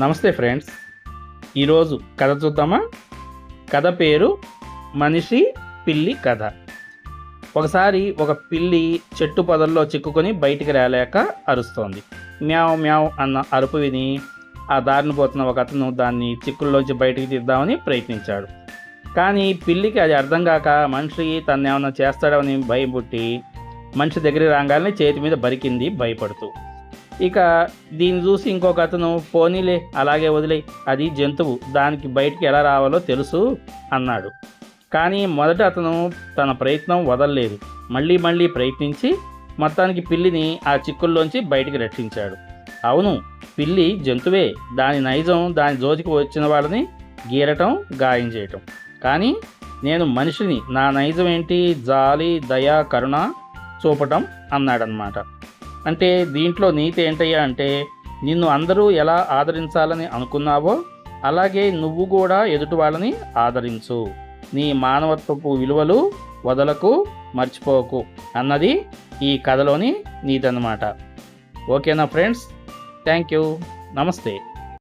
నమస్తే ఫ్రెండ్స్. ఈరోజు కథ చూద్దామా? కథ పేరు మనిషి పిల్లి కథ. ఒకసారి ఒక పిల్లి చెట్టు పొదల్లో చిక్కుకొని బయటికి రాలేక అరుస్తోంది. మ్యావ్ మ్యావ్ అన్న అరుపు విని ఆ దారిని పోతున్న ఒక అతను దాన్ని చిక్కుల్లోంచి బయటికి తీద్దామని ప్రయత్నించాడు. కానీ పిల్లికి అది అర్థం కాక మనిషి తను ఏమన్నా చేస్తాడని భయం పుట్టి మనిషి దగ్గరికి రాగానే చేతి మీద బరికింది భయపడుతూ. ఇక దీన్ని చూసి ఇంకొక అతను పోనీలే అలాగే వదిలే, అది జంతువు, దానికి బయటికి ఎలా రావాలో తెలుసు అన్నాడు. కానీ మొదట అతను తన ప్రయత్నం వదలలేదు. మళ్ళీ ప్రయత్నించి మొత్తానికి పిల్లిని ఆ చిక్కుల్లోంచి బయటికి రక్షించాడు. అవును, పిల్లి జంతువే, దాని నైజం దాని జోతికి వచ్చిన వాళ్ళని గీరటం, గాయం చేయటం. కానీ నేను మనిషిని, నా నైజం ఏంటి? జాలి, దయ, కరుణ చూపటం అన్నాడనమాట. అంటే దీంట్లో నీతి ఏంటయ్యా అంటే, నిన్ను అందరూ ఎలా ఆదరించాలని అనుకున్నావో అలాగే నువ్వు కూడా ఎదుటి వాళ్ళని ఆదరించు, నీ మానవత్వపు విలువలు వదలకు, మర్చిపోకు అన్నది ఈ కథలోని నీతి అన్నమాట. ఓకేనా ఫ్రెండ్స్? Thank you. నమస్తే.